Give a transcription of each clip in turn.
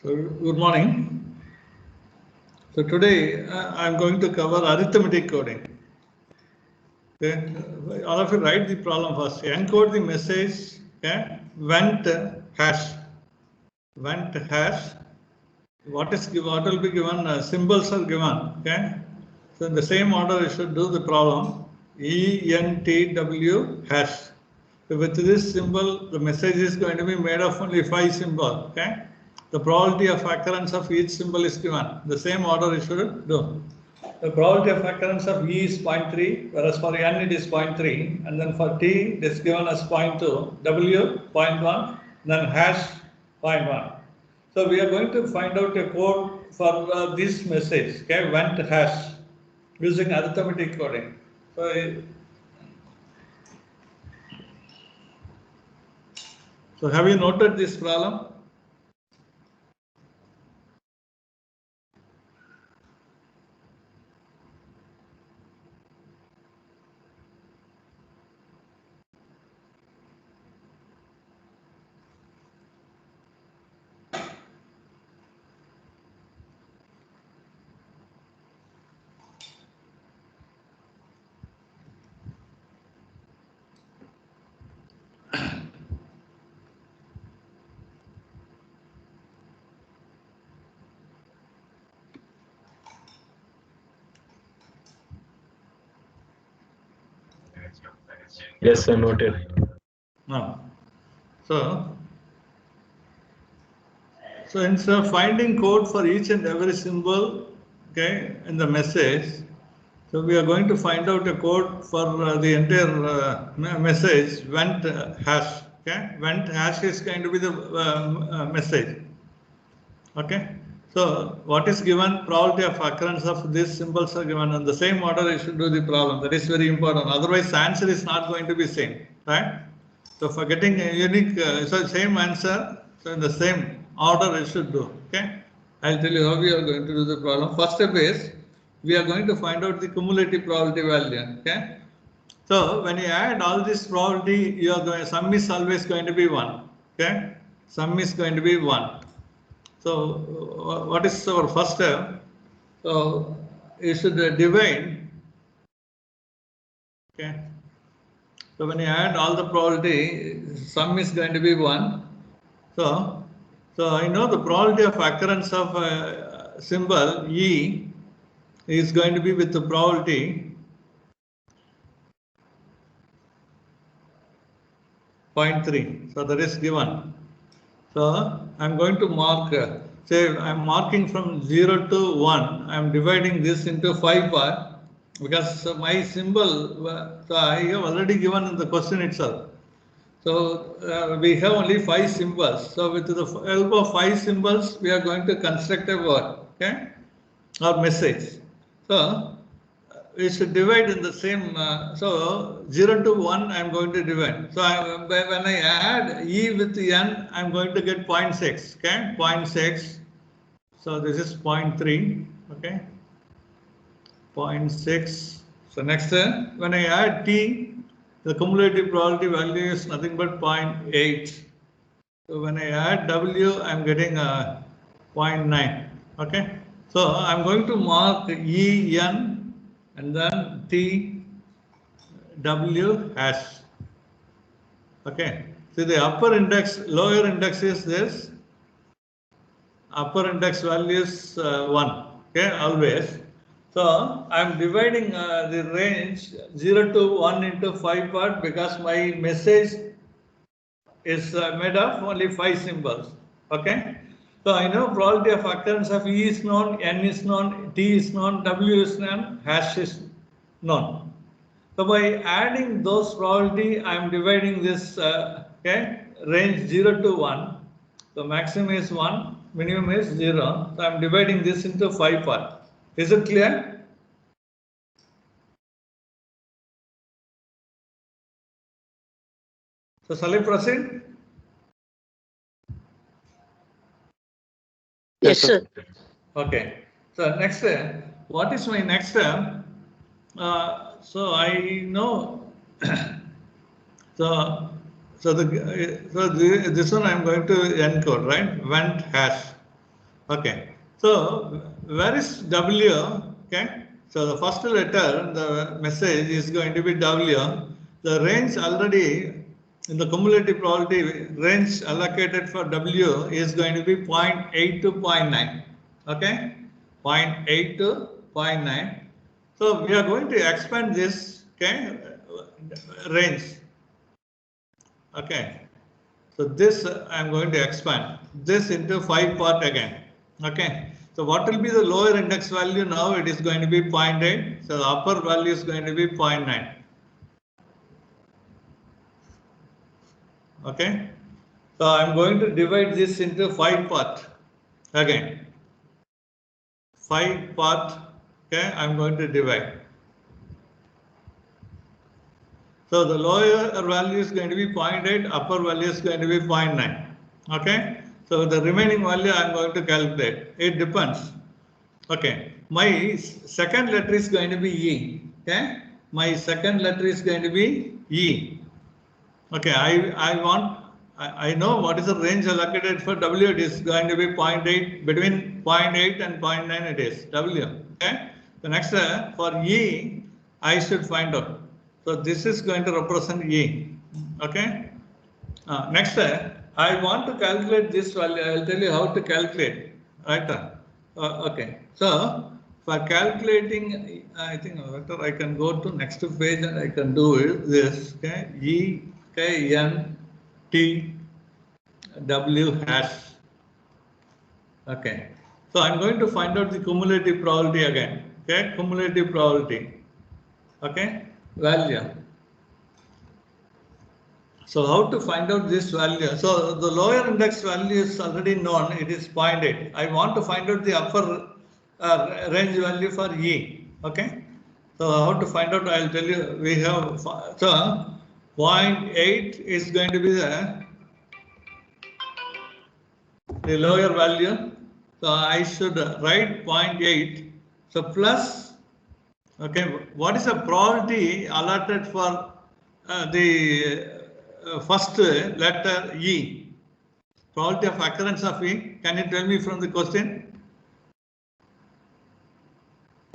So, good morning. So today I am going to cover arithmetic coding. Okay. All of you write the problem first. Encode the message. Okay. Went hash. Went hash. What will be given? Symbols are given. Okay. So in the same order you should do the problem. ENTW hash. So with this symbol, the message is going to be made of only 5 symbols. Okay. The probability of occurrence of each symbol is given. The same order you should do. The probability of occurrence of E is 0.3, whereas for N it is 0.3, and then for T it is given as 0.2, W 0.1, then hash 0.1. So we are going to find out a code for this message, okay, went hash, using arithmetic coding. So have you noted this problem? Yes, sir, noted. No. So instead of finding code for each and every symbol, okay, in the message, so we are going to find out a code for the entire message went hash. Okay, went hash is going to be the message. Okay. So what is given? Probability of occurrence of these symbols are given in the same order. You should do the problem. That is very important. Otherwise, the answer is not going to be same, right? So for getting a unique, so same answer, so in the same order you should do. Okay. I'll tell you how we are going to do the problem. First step is we are going to find out the cumulative probability value. Okay. So when you add all this probability, you are going, sum is always going to be 1. Okay. Sum is going to be 1. So what is our first step? So you should divide. Okay. So when you add all the probability, sum is going to be 1. So I know the probability of occurrence of symbol E is going to be with the probability 0.3. So that is given. So I'm going to mark, say I'm marking from 0 to 1. I'm dividing this into 5 parts because my symbol, so I have already given in the question itself. So we have only 5 symbols. So with the help of 5 symbols, we are going to construct a word, okay, or message. So we should divide in the same, so 0 to 1 I am going to divide. So when I add E with N, I am going to get 0.6, okay, 0.6. So this is 0.3, okay, 0.6. So next, when I add T, the cumulative probability value is nothing but 0.8. So when I add W, I am getting 0.9, okay. So I am going to mark E, N, and then T, W hash. Okay. See the upper index, lower index is this. Upper index value is 1. Okay, always. So I am dividing the range 0 to 1 into 5 part because my message is made of only 5 symbols. Okay. So I know probability of occurrence of E is known, N is known, T is known, W is known, hash is known. So by adding those probability, I am dividing this okay, range 0 to 1. So maximum is 1, minimum is 0. So I am dividing this into 5 parts. Is it clear? So shall I proceed? Yes, sir. Okay. So next, what is my next step? So I know. This one I am going to encode, right? Went hash. Okay. So where is W? Okay. So the first letter, the message is going to be W. The range already in the cumulative probability range allocated for W is going to be 0.8 to 0.9. Okay. 0.8 to 0.9. So we are going to expand this, okay, range. Okay. So this I am going to expand this into 5 part again. Okay. So what will be the lower index value now? It is going to be 0.8. So the upper value is going to be 0.9. Okay. So I am going to divide this into 5 part again. 5 part. Okay. I am going to divide. So the lower value is going to be 0.8, upper value is going to be 0.9. Okay. So the remaining value I am going to calculate. It depends. Okay. My second letter is going to be E. Okay. My second letter is going to be E. Okay. I know what is the range allocated for W. It is going to be 0.8, between 0.8 and 0.9 it is W. Okay. The next for E, I should find out. So this is going to represent E. Okay. Next, I want to calculate this value. I will tell you how to calculate. Right. Okay. So for calculating, I think I can go to next page and I can do this. Okay. E K N T W hash. Okay. So I'm going to find out the cumulative probability again. Okay. Cumulative probability. Okay. Value. So how to find out this value? So the lower index value is already known. It is 0.8. I want to find out the upper range value for E. Okay. So how to find out? I'll tell you. We have so 0.8 is going to be the lower value. So I should write 0.8. So plus. Okay. What is the probability allotted for the first letter E? Probability of occurrence of E. Can you tell me from the question?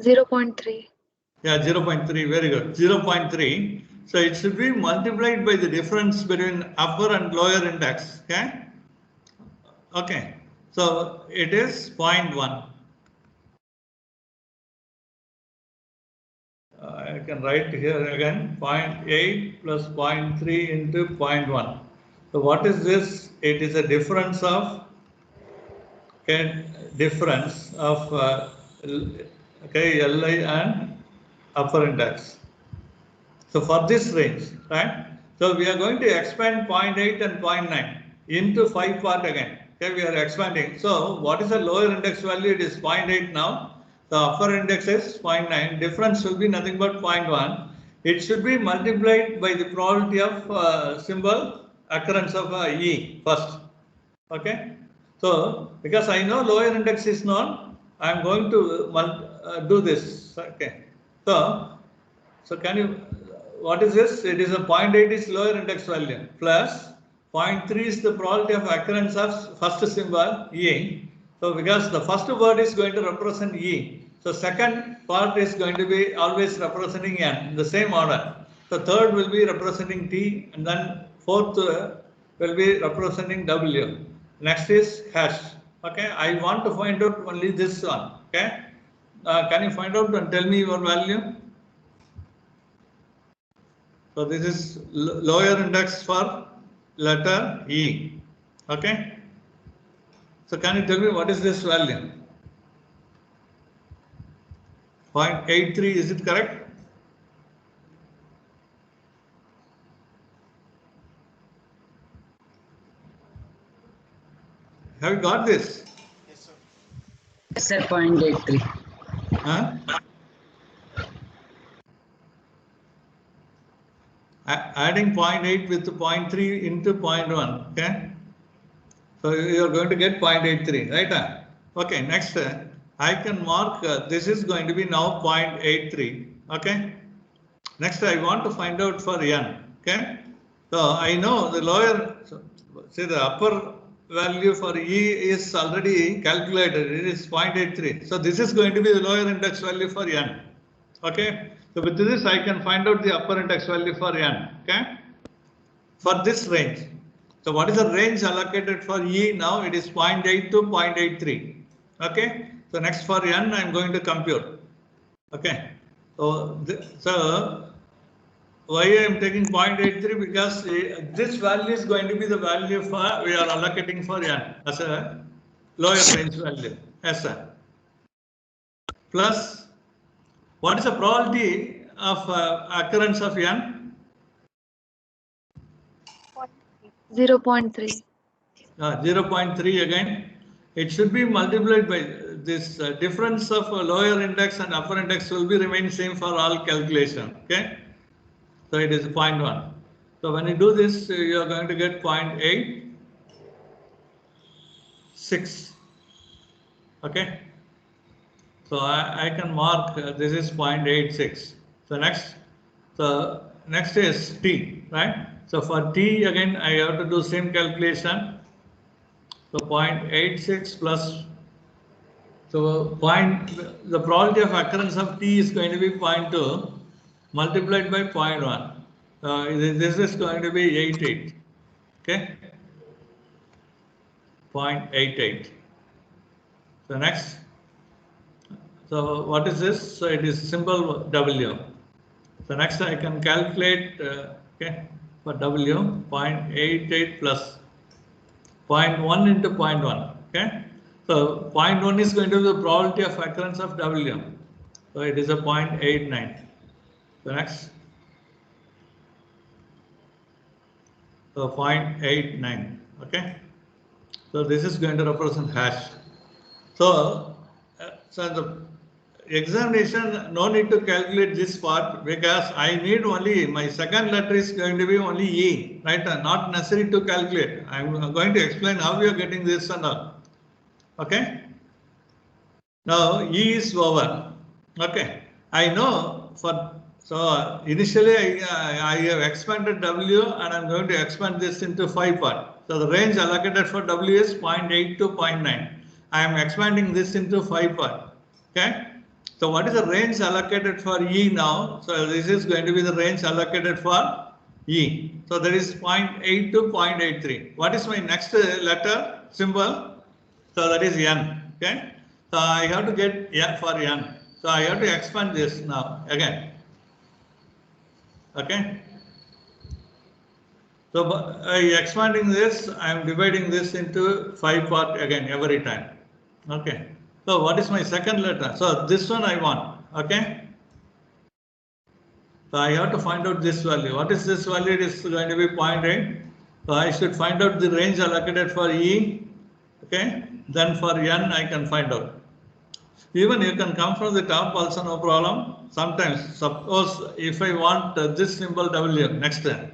0.3. Yeah, 0.3. Very good. 0.3. So it should be multiplied by the difference between upper and lower index. Okay. Okay. So it is 0.1. I can write here again 0.8 plus 0.3 into 0.1. So what is this? It is a difference of difference of Li and upper index. So for this range, right? So we are going to expand 0.8 and 0.9 into 5 part again. Okay, we are expanding. So what is the lower index value? It is 0.8 now. The upper index is 0.9. Difference will be nothing but 0.1. It should be multiplied by the probability of symbol occurrence of E first. Okay. So because I know lower index is known, I am going to do this. Okay. So can you, what is this? It is a 0.8 is lower index value plus 0.3 is the probability of occurrence of first symbol E. So because the first word is going to represent E, so second part is going to be always representing N in the same order. So third will be representing T, and then fourth will be representing W. Next is hash. Okay, I want to find out only this one. Okay, can you find out and tell me your value? So this is lower index for letter E. Okay. So can you tell me what is this value? 0.83, is it correct? Have you got this? Yes, sir. 0.83. Huh? Adding 0.8 with 0.3 into 0.1. Okay. So you are going to get 0.83, right? Okay. Next, I can mark this is going to be now 0.83. Okay. Next, I want to find out for N. Okay. So I know the lower, so say the upper value for E is already calculated. It is 0.83. So this is going to be the lower index value for N. Okay. So with this, I can find out the upper index value for N. Okay. For this range. So what is the range allocated for E now? It is 0.8 to 0.83. Okay. So next for N, I am going to compute. Okay. So why I am taking 0.83? Because this value is going to be the value for we are allocating for N as a lower range value. Yes, sir. Plus, what is the probability of occurrence of N? 0.3. 0.3 again. It should be multiplied by this difference of lower index and upper index will be remain same for all calculation. Okay. So it is 0.1. So when you do this, you are going to get 0.86. Okay. So I can mark this is 0.86. So next is T, right? So for T again, I have to do same calculation. So 0.86 plus. So the probability of occurrence of T is going to be 0.2 multiplied by 0.1. This is going to be 88. Okay. 0.88. So next. So what is this? So it is symbol W. So next I can calculate okay, for W 0.88 plus 0.1 into 0.1. Okay. So 0.1 is going to be the probability of occurrence of W. So it is a 0.89. So next. So 0.89. Okay. So this is going to represent hash. So the examination, no need to calculate this part because I need only my second letter is going to be only E, right? Not necessary to calculate. I'm going to explain how we are getting this and all. Okay. Now E is over. Okay. I know so initially I have expanded W and I'm going to expand this into 5 parts. So the range allocated for W is 0.8 to 0.9. I am expanding this into 5 parts. Okay. So what is the range allocated for E now? So this is going to be the range allocated for E. So there is 0.8 to 0.83. What is my next letter symbol? So that is N. Okay. So I have to get N for N. So I have to expand this now again. Okay. So by expanding this, I am dividing this into 5 parts again every time. Okay. So what is my second letter? So this one I want. Okay. So I have to find out this value. What is this value? It is going to be 0.8. So I should find out the range allocated for E. Okay. Then for N I can find out. Even you can come from the top also, no problem. Sometimes, suppose if I want this symbol W next time,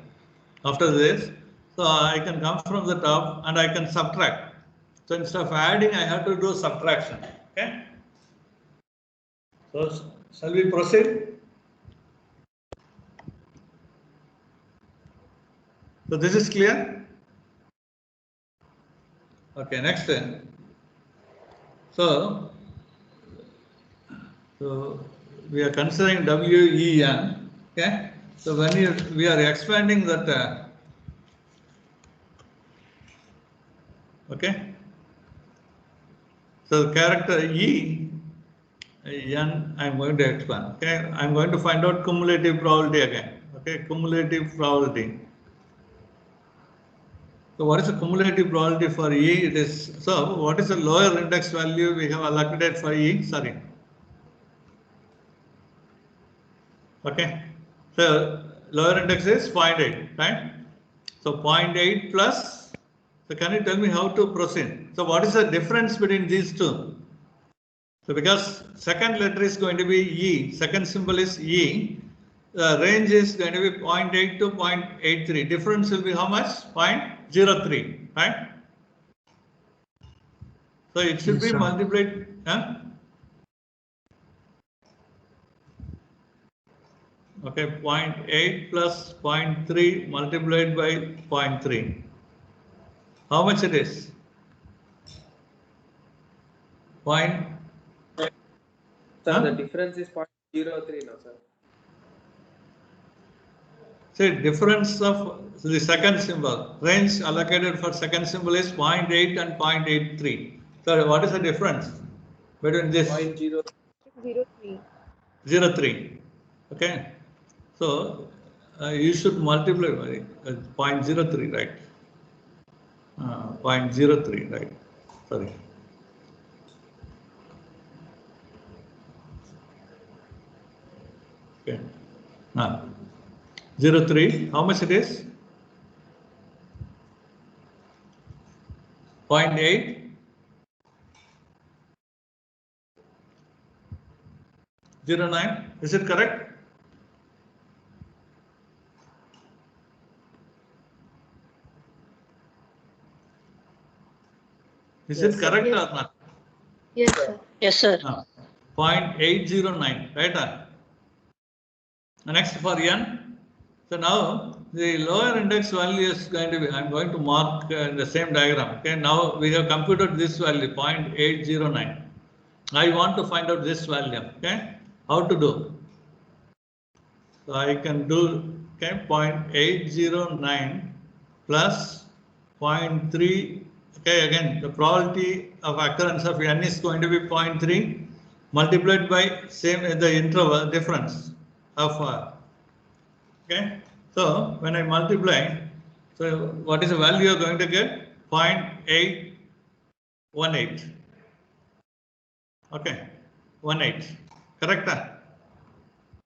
after this, so I can come from the top and I can subtract. So instead of adding, I have to do subtraction. Okay. So shall we proceed? So this is clear. Okay. Next. So we are considering WEN. Okay. So when we are expanding that. Okay. So the character E, N, I'm going to expand. Okay. I'm going to find out cumulative probability again. Okay. Cumulative probability. So what is the cumulative probability for E? It is, so what is the lower index value we have allocated for E? Sorry. Okay. So lower index is 0.8, right? So 0.8 plus. So can you tell me how to proceed? So what is the difference between these two? So because second letter is going to be E, second symbol is E, the range is going to be 0.8 to 0.83. Difference will be how much? 0.03, right? So it should be multiplied. Huh? Okay, 0.8 plus 0.3 multiplied by 0.3. How much it is? Point. Sir, Huh? the difference is 0.03 now, sir. See, difference of the second symbol, range allocated for second symbol is 0.8 and 0.83. So what is the difference between this? 0.03. 0.03. Okay. So you should multiply by 0.03, right? 0.03, right? Sorry. Okay. 0.3. How much it is? 0.8. 0.9. Is it correct? Is Yes, it sir. correct Yes. or not? Yes, sir. Yes, sir. 0.809, right? Next for n. So now the lower index value is going to be, I'm going to mark in the same diagram. Okay, now we have computed this value 0.809. I want to find out this value. Okay, how to do? So I can do, okay, 0.809 plus 0.3. Okay, again the probability of occurrence of n is going to be 0.3 multiplied by same the interval difference of okay. So when I multiply, so what is the value you are going to get? 0.818. Okay, 18. Correct?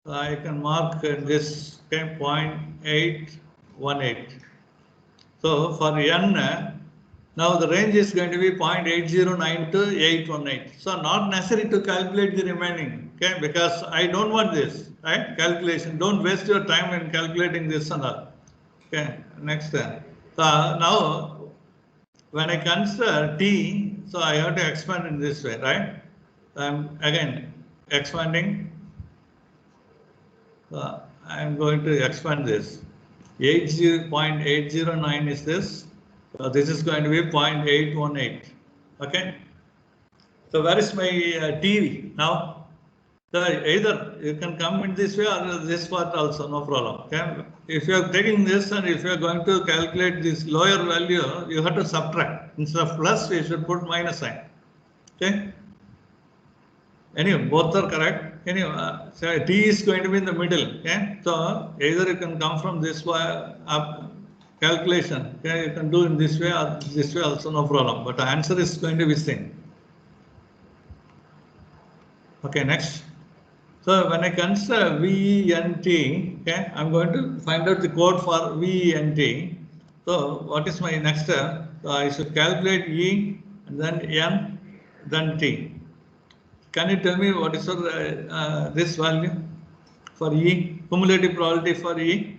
I can mark this, okay, 0.818. So for n, now the range is going to be 0.809 to 818. So not necessary to calculate the remaining, okay, because I don't want this, right? Calculation. Don't waste your time in calculating this and all. Okay, next. So now when I consider t, so I have to expand in this way, right? I'm again expanding. I'm going to expand this. 0.809 is this. This is going to be 0.818. Okay. So where is my t now? So either you can come in this way or this part also, no problem. Okay? If you are taking this and if you are going to calculate this lower value, you have to subtract. Instead of plus, you should put minus sign. Okay. Anyway, both are correct. Anyway, so t is going to be in the middle. Okay. So either you can come from this way calculation. Okay. You can do in this way or this way also, no problem. But the answer is going to be same. Okay. Next. So when I consider VENT, okay, I'm going to find out the code for VENT. So what is my next step? So I should calculate E and then N, then T. Can you tell me what is this value for E, cumulative probability for E?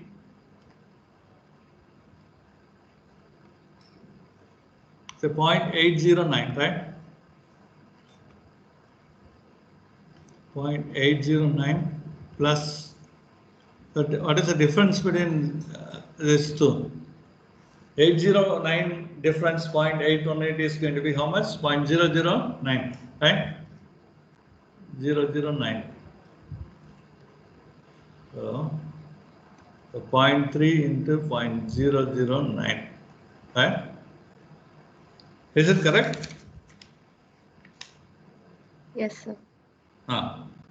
It's a 0.809, right? 0.809 plus, what is the difference between these two? 809 difference 0.818 is going to be how much? 0.009, right? 009. So 0.3 into 0.009, right? Is it correct? Yes, sir.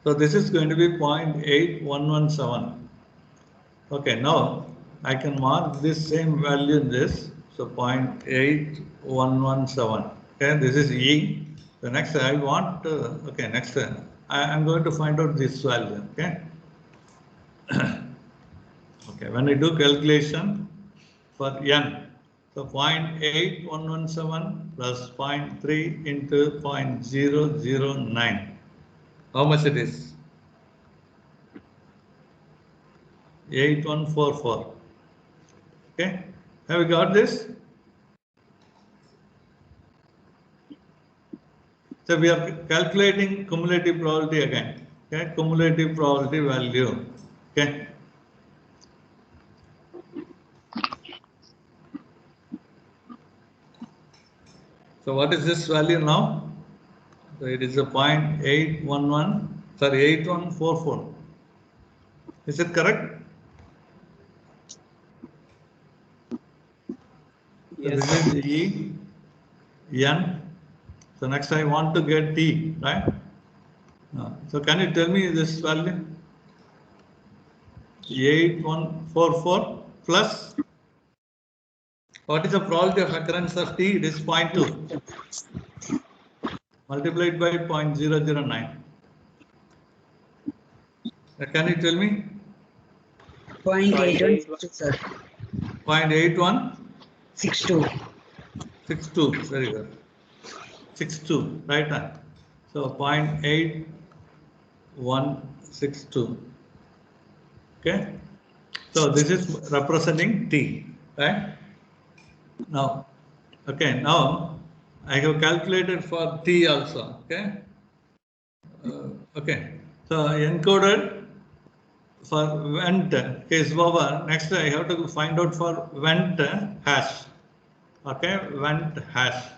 So this is going to be 0.8117. Okay, now I can mark this same value in this. So 0.8117. Okay, this is E. The next I want okay, next I am going to find out this value. Okay. Okay, when I do calculation for n, so 0.8117 plus 0.3 into 0.009. How much it is? 8144. Okay, have you got this? So we are calculating cumulative probability again. Okay, cumulative probability value. Okay. So what is this value now? So it is a 0.811, sorry, 8144. Is it correct? Yes, So this is E, N. So next I want to get T, right? So can you tell me this value? 8144 plus, what is the probability of occurrence of T? It is 0.2 multiplied by 0.009. Can you tell me? 0.8162, sir. 0.8162, 62. very good. 62, right? So 0.8162. Okay. So this is representing T, right? Now, okay, now I have calculated for T also, okay? Okay, so encoded for vent case over. Next, I have to find out for vent hash, okay? Vent hash.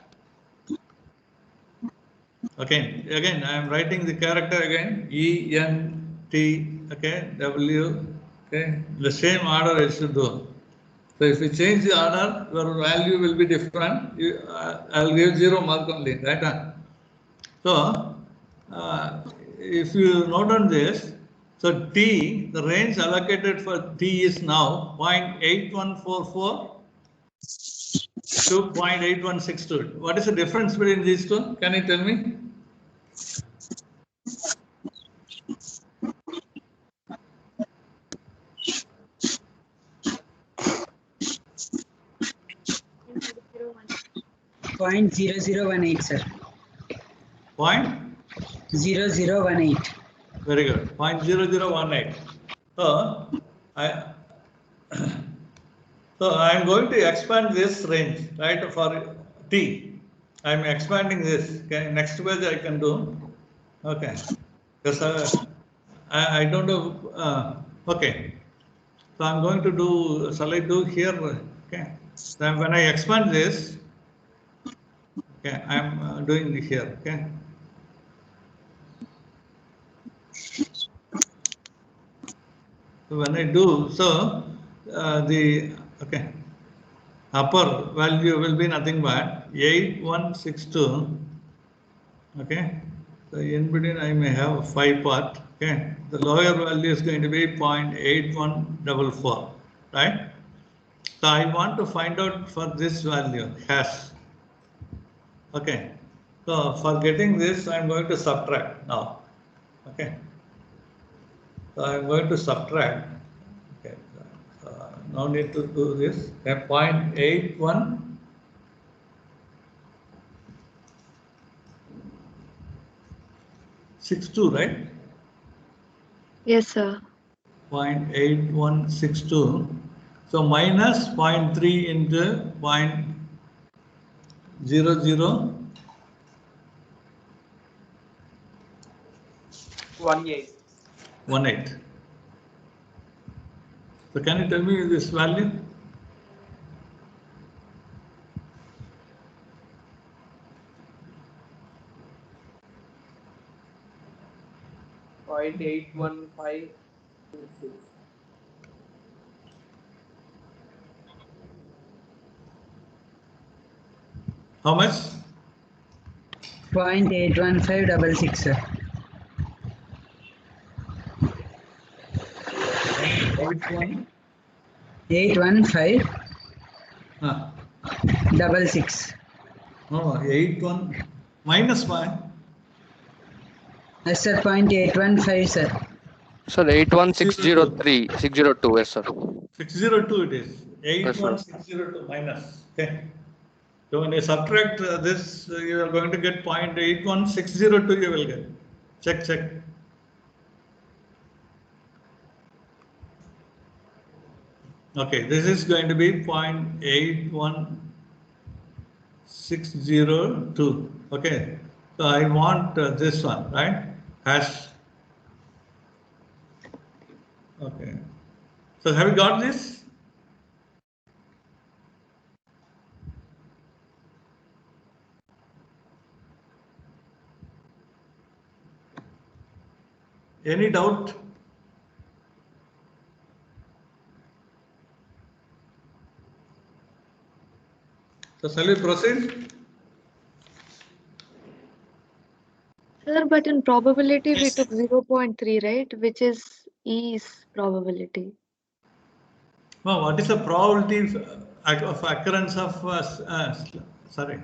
Okay, again, I am writing the character again, E, N, T, okay, W, okay, the same order I should do. So if you change the order, your value will be different. I'll give 0 mark only, right? So if you note on this, so T, the range allocated for T is now 0.8144 to 0.8162. What is the difference between these two? Can you tell me? Point 0018, sir. Point? 0018. Very good. 0.0018. So I am going to expand this range, right, for T. I am expanding this. Okay, next page I can do. Okay, because I don't know. Okay, so I'm going to do. Shall I do here? Okay, then when I expand this, okay, I'm doing here. Okay. So when I do so, the okay upper value will be nothing but 8162. Okay, so in between I may have a 5 part. Okay, the lower value is going to be 0.8144, right? So I want to find out for this value hash. Okay, so for getting this, I'm going to subtract now. Okay, so I'm going to subtract. Okay, no need to do this. Okay, 0.8162, right? Yes, sir. 0.8162. So minus 0.3 into 0.0018. 18. So can you tell me this value? Point 815. How much? 0.81566, sir. 81. 81566. No, 81 minus 1. Yes, sir. 0.815, sir. Sir, 81603, 602, yes, sir. 602 it is. Yes, sir. 81602 minus. Okay. So when you subtract this, you are going to get 0.81602 you will get. Check. Okay, this is going to be 0.81602. Okay, so I want this one, right? Hash. Okay. So have you got this? Any doubt? So shall we proceed? Sir, but in probability we took 0.3, right? Which is E's probability. Well, what is the probability of occurrence of sorry?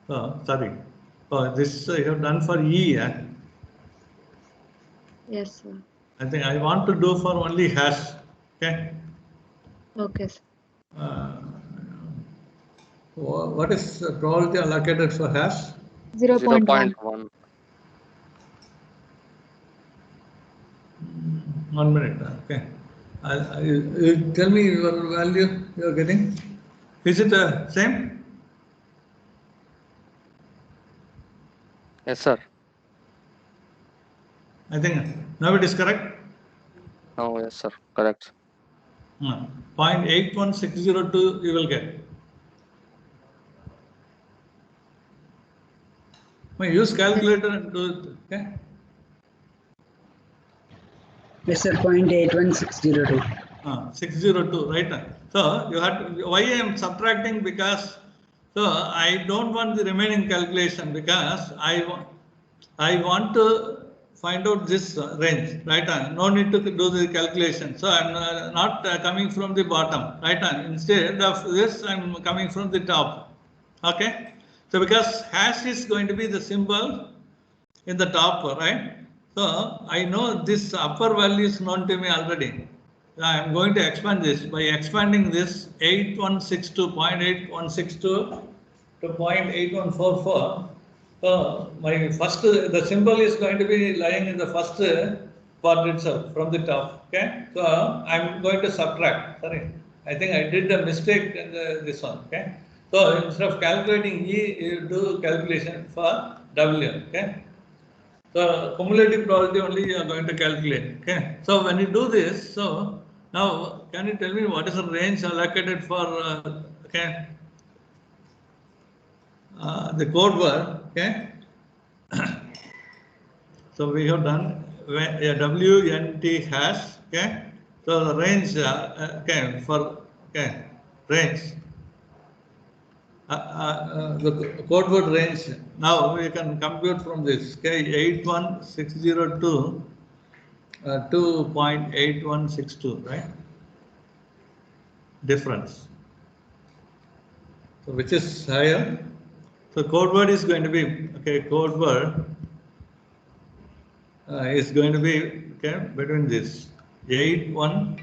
Oh, sorry. Oh, this you have done for E. Yes, sir. I think I want to do for only hash. Okay. Okay, sir. What is the probability allocated for hash? 0.1. 0.1. 1 minute. Okay. You tell me your value you are getting. Is it the same? Yes, sir. I think now it is correct. Oh, yes, sir. Correct. 0.81602 you will get. Use calculator and do it. Okay. Yes, sir. 0.81602. 602, right? So you had why I am subtracting, because so I don't want the remaining calculation, because I want to find out this range, right? No need to do the calculation. So I'm not coming from the bottom, right? Instead of this, I'm coming from the top. Okay. So because hash is going to be the symbol in the top, right? So I know this upper value is known to me already. I am going to expand this by expanding this 8162.8162 to 0.8144. So my first, the symbol is going to be lying in the first part itself from the top. Okay. So I'm going to subtract. Sorry, I think I did a mistake in this one. Okay. So instead of calculating E, you do calculation for W. Okay. So cumulative probability only you are going to calculate. Okay. So when you do this, so now can you tell me what is the range allocated for okay the code word? Okay. So we have done a WNT hash. Okay. So the range okay for okay range. The code word range. Now we can compute from this. Okay, 81602 2.8162, right? Difference. So which is higher? So code word is going to be okay. Code word is going to be okay between this 81.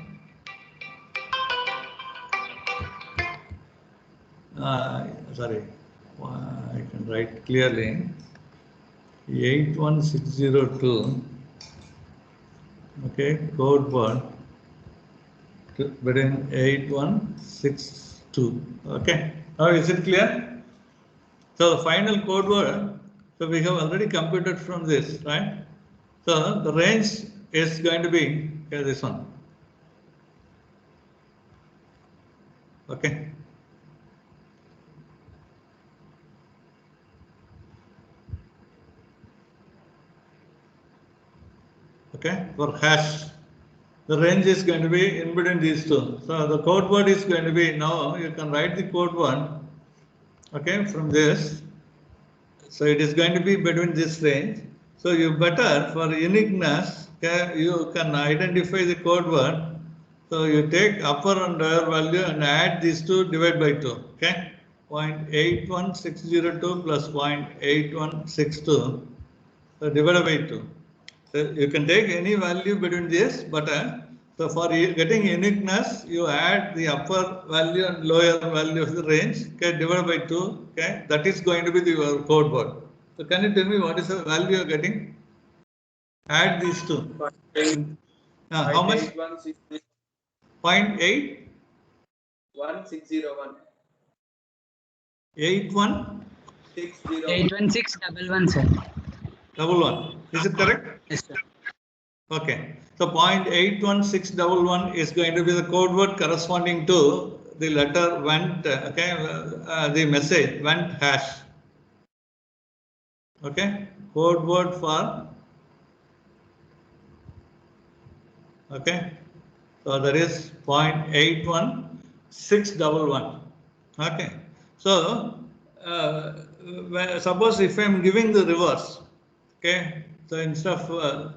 Sorry, I can write clearly 81602. Okay, code word between 8162. Okay, now is it clear? So the final code word, so we have already computed from this, right? So the range is going to be okay, this one. Okay. Okay, for hash, the range is going to be in between these two. So the code word is going to be, now you can write the code word, okay, from this. So it is going to be between this range. So you better for uniqueness, okay, you can identify the code word. So you take upper and lower value and add these two, divide by 2. Okay, 0.81602 plus 0.8162. So divided by 2. So you can take any value between this, but so for getting uniqueness, you add the upper value and lower value of the range, okay, divided by 2, okay, that is going to be your code word. So can you tell me what is the value you are getting? Add these two. How much? 0.8? 1601. 81? 81611, sir. 11. Is it correct? Yes, sir. Okay. So 0.81611 is going to be the code word corresponding to the letter went, okay, the message went hash. Okay. code word for, okay, so that is 0.81611. Okay, so suppose if I am giving the reverse, okay, so instead of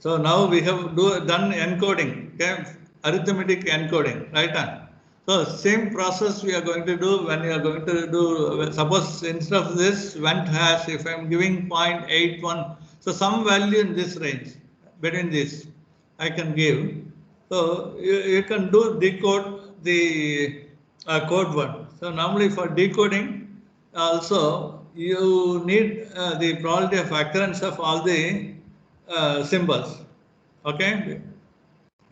so now we have done encoding, okay, arithmetic encoding, right? So same process we are going to do when we are going to do, suppose instead of this went hash, if I am giving 0.81, so some value in this range between this I can give. So you can do decode the code word. So normally for decoding also you need the probability of occurrence of all the symbols. Okay,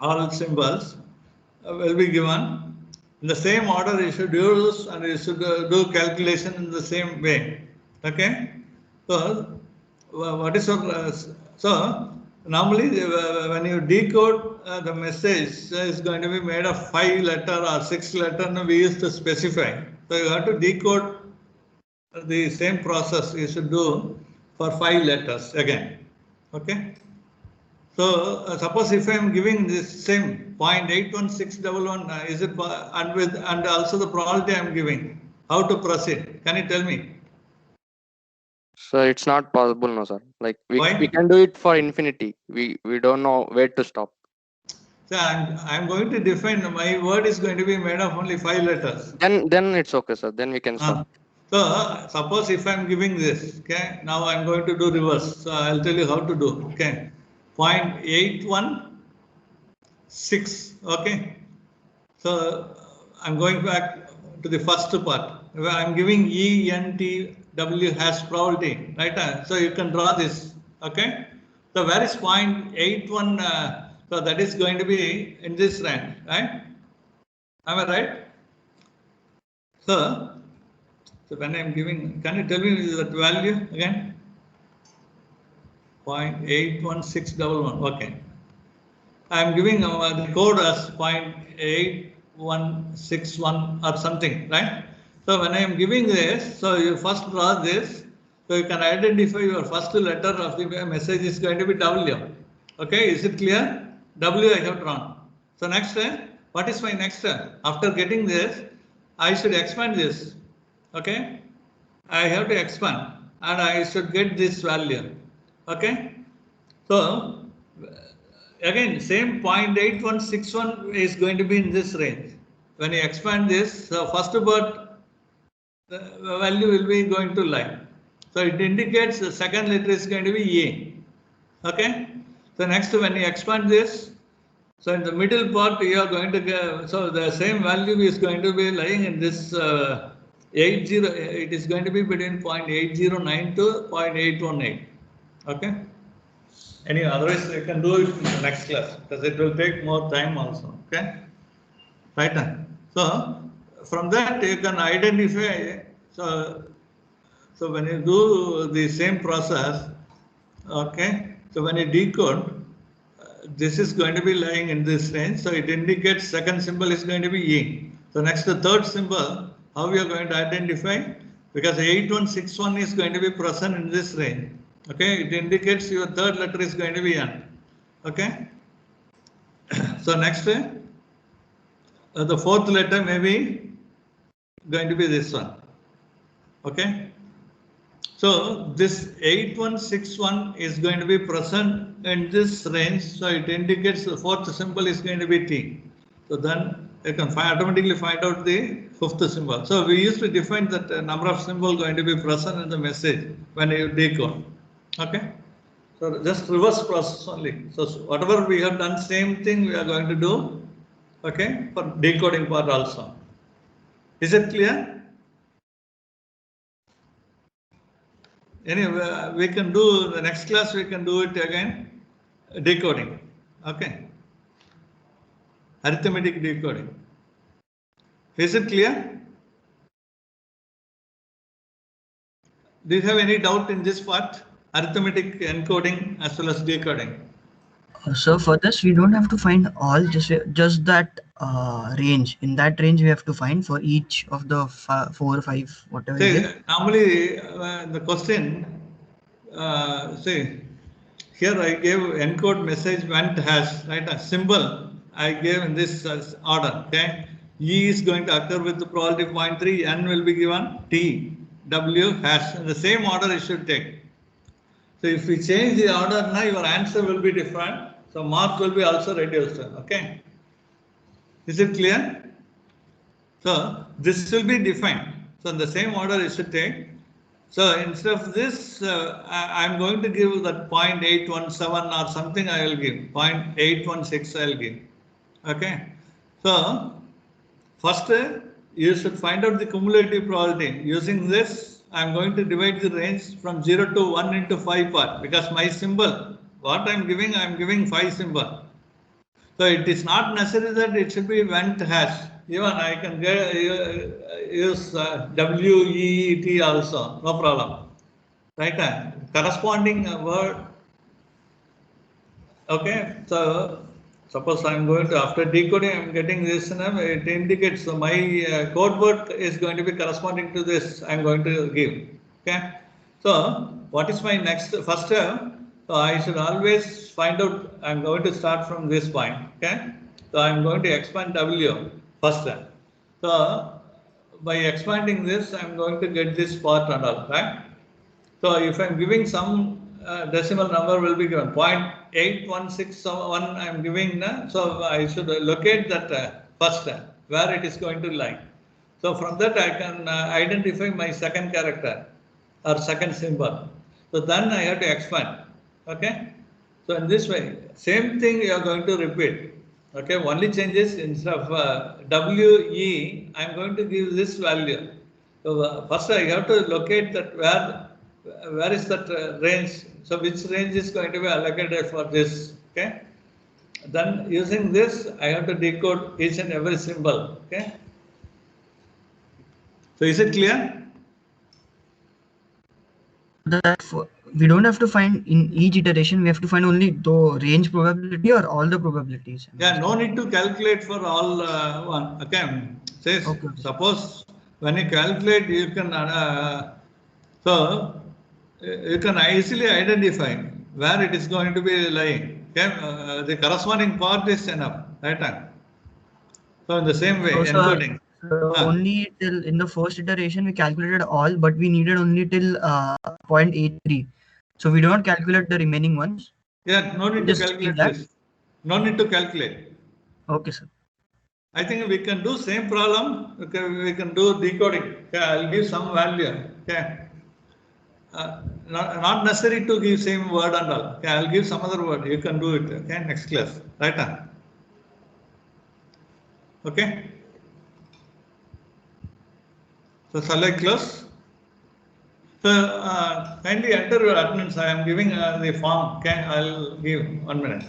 all symbols will be given in the same order. You should use and you should do calculation in the same way. Okay, so what is so normally when you decode the message is going to be made of 5 letter or 6 letter, and we used to specify. So you have to decode the same process you should do for 5 letters again. Okay. So suppose if I am giving this same 0.81611, is it and with and also the probability I am giving, how to proceed? Can you tell me? So it's not possible, no, sir. Like we Why? can do it for infinity. We don't know where to stop. So I'm going to define, my word is going to be made of only 5 letters. Then it's okay, sir. Then we can stop. So suppose if I'm giving this, okay, now I'm going to do reverse. So I'll tell you how to do. Okay, 0.816. Okay, so I'm going back to the first part. I'm giving ENTW has probability, right? So you can draw this. Okay, so where is 0.81? So that is going to be in this range, right? Am I right? So when I'm giving, can you tell me that value again? 0.81611. Okay. I'm giving the code as 0.8161 or something, right? So when I am giving this, so you first draw this. So you can identify your first letter of the message is going to be W. Okay, is it clear? W I have drawn. So next, what is my next? After getting this, I should expand this. Okay, I have to expand and I should get this value. Okay, so again same 0.8161 is going to be in this range. When you expand this, first part the value will be going to lie. So it indicates the second letter is going to be A. Okay, so next when you expand this, so in the middle part you are going to get, so the same value is going to be lying in this 80, it is going to be between 0.809 to 0.818. Okay. Anyway, otherwise you can do it in the next class because it will take more time also. Okay. Right. So from that you can identify. So when you do the same process, okay. So when you decode, this is going to be lying in this range. So it indicates second symbol is going to be E. So next the third symbol, how we are going to identify? Because 8161 is going to be present in this range. Okay, it indicates your third letter is going to be N. Okay. So next, the fourth letter may be going to be this one. Okay. So this 8161 is going to be present in this range. So it indicates the fourth symbol is going to be T. So then you can automatically find out the fifth symbol. So we used to define that number of symbols going to be present in the message when you decode. Okay. So just reverse process only. So whatever we have done, same thing we are going to do. Okay, for decoding part also. Is it clear? Anyway, we can do the next class. We can do it again. Decoding. Okay. Arithmetic decoding. Is it clear? Do you have any doubt in this part? Arithmetic encoding as well as decoding. So for this, we don't have to find all, just that range. In that range, we have to find for each of the 4 or 5, whatever it is. Normally, the question, see, here I gave encode message went hash, right? A symbol I gave in this order, okay? E is going to occur with the probability 0.3, N will be given T, W hash. In the same order it should take. So if we change the order now, your answer will be different. So mark will be also reduced, okay? Is it clear? So this will be defined. So in the same order it should take. So instead of this, I'm going to give that 0.817 or something I will give, 0.816 I will give. Okay. So first you should find out the cumulative probability. Using this, I'm going to divide the range from 0 to 1 into 5 part because my symbol, what I'm giving 5 symbol. So it is not necessary that it should be went hash. Even I can get, use WEET also, no problem. Right? Corresponding word. Okay. So suppose I'm going to, after decoding, I'm getting this, it indicates, so my code word is going to be corresponding to this I'm going to give. Okay. So what is my next, first step? So I should always find out, I'm going to start from this point. Okay. So I'm going to expand W first. So by expanding this, I'm going to get this part and all, right? So if I'm giving some decimal number will be given 0.8161 I'm giving, so I should locate that first where it is going to lie. So from that I can identify my second character or second symbol. So then I have to expand. Okay. So in this way, same thing you are going to repeat. Okay. Only changes instead of WE, I'm going to give this value. So first I have to locate that where is that range. So which range is going to be allocated for this. Okay. Then using this, I have to decode each and every symbol. Okay. So is it clear? That we don't have to find in each iteration, we have to find only the range probability or all the probabilities. Yeah, no need to calculate for all one. Okay. Says, Okay. Suppose when you calculate, you can so you can easily identify where it is going to be lying. Okay. The corresponding part is enough, right? So in the same way, encoding. Only till in the first iteration we calculated all, but we needed only till 0.83. So we don't calculate the remaining ones. Yeah, no need to calculate this. No need to calculate. Okay, sir. I think we can do same problem. Okay, we can do decoding. Okay, I'll give some value. Okay. Not necessary to give same word and all. Okay, I'll give some other word. You can do it. Okay, next class. Right on. Okay. So shall I close? So kindly enter your attendance. I am giving the form. Okay, I'll give 1 minute.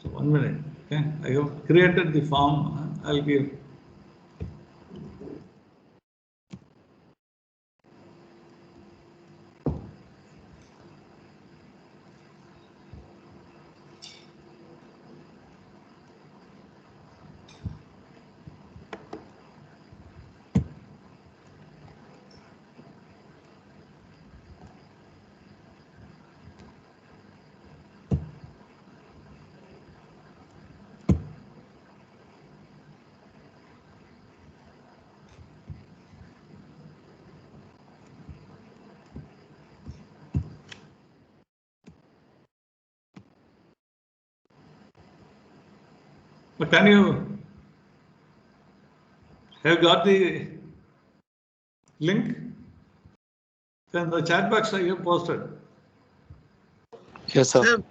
So 1 minute. Okay, I have created the form. I'll give. But can you have got the link? Then the chat box I have posted. Yes, sir.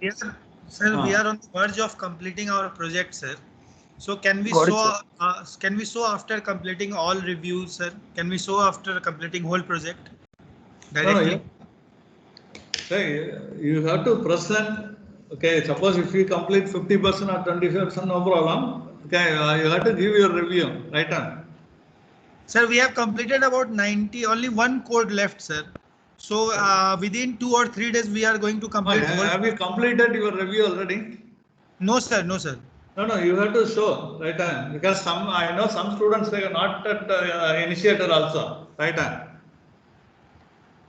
Sir, we are on the verge of completing our project, sir. So can we Got it, show can we show after completing all reviews, sir? Can we show after completing whole project directly? Say you have to present. Okay, suppose if you complete 50% or 25%, no problem. Okay, you have to give your review, right on. Sir, we have completed about 90, only one code left, sir. So within 2 or 3 days, we are going to complete. Have you completed your review already? No, sir. No, sir. No, you have to show, right? Because I know some students, they are not at initiator also, right?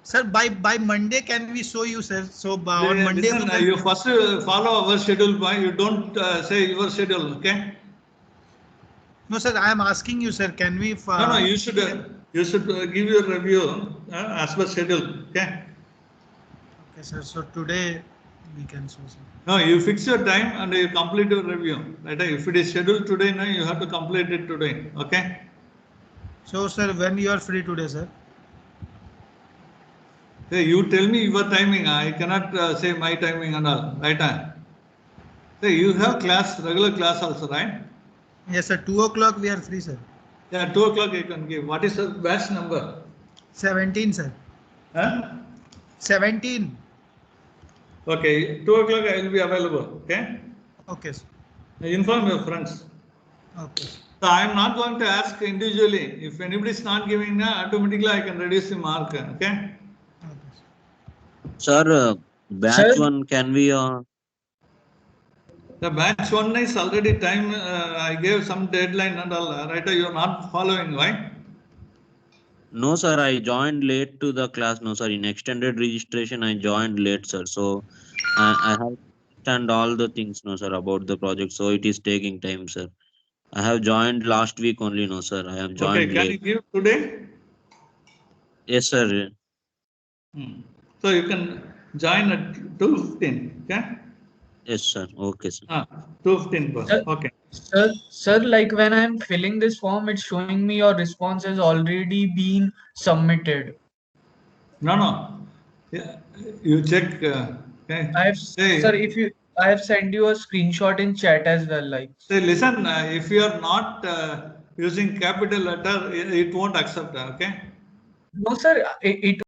Sir, by Monday, can we show you, sir? So on Monday, Listen, we can- you first follow our schedule, boy. You don't say your schedule, okay? No, sir. I am asking you, sir. Can we? No, you should give your review as per schedule, okay? Okay, sir. So today we can show, sir. No, you fix your time and you complete your review, right? If it is scheduled today, no, you have to complete it today, okay? So, sir, when you are free today, sir? Hey, you tell me your timing. I cannot say my timing and all, right? Hey, you have class, regular class also, right? Yes, sir. 2 o'clock we are free, sir. Yeah, 2 o'clock you can give. What is the batch number? 17, sir. Huh? 17. Okay, 2 o'clock I will be available, okay? Okay, sir. Inform your friends. Okay. So I am not going to ask individually. If anybody is not giving, automatically I can reduce the mark, okay? Okay, Sir, batch 1 can we The batch 1 is already time, I gave some deadline and all, right? You are not following, right? No, sir, I joined late to the class. No, sir, in extended registration, I joined late, sir. So I have to understand all the things, no, sir, about the project. So it is taking time, sir. I have joined last week only, no, sir. I have Okay, joined can you late. give today? Yes, sir. So you can join at 2:15, okay? Yes, sir. Okay, sir. 2:15, okay. Sir, like when I'm filling this form, it's showing me your response has already been submitted. No. Yeah, you check, okay? I have sent you a screenshot in chat as well, like. Say, listen, if you are not using capital letter, it won't accept, okay? No, sir, it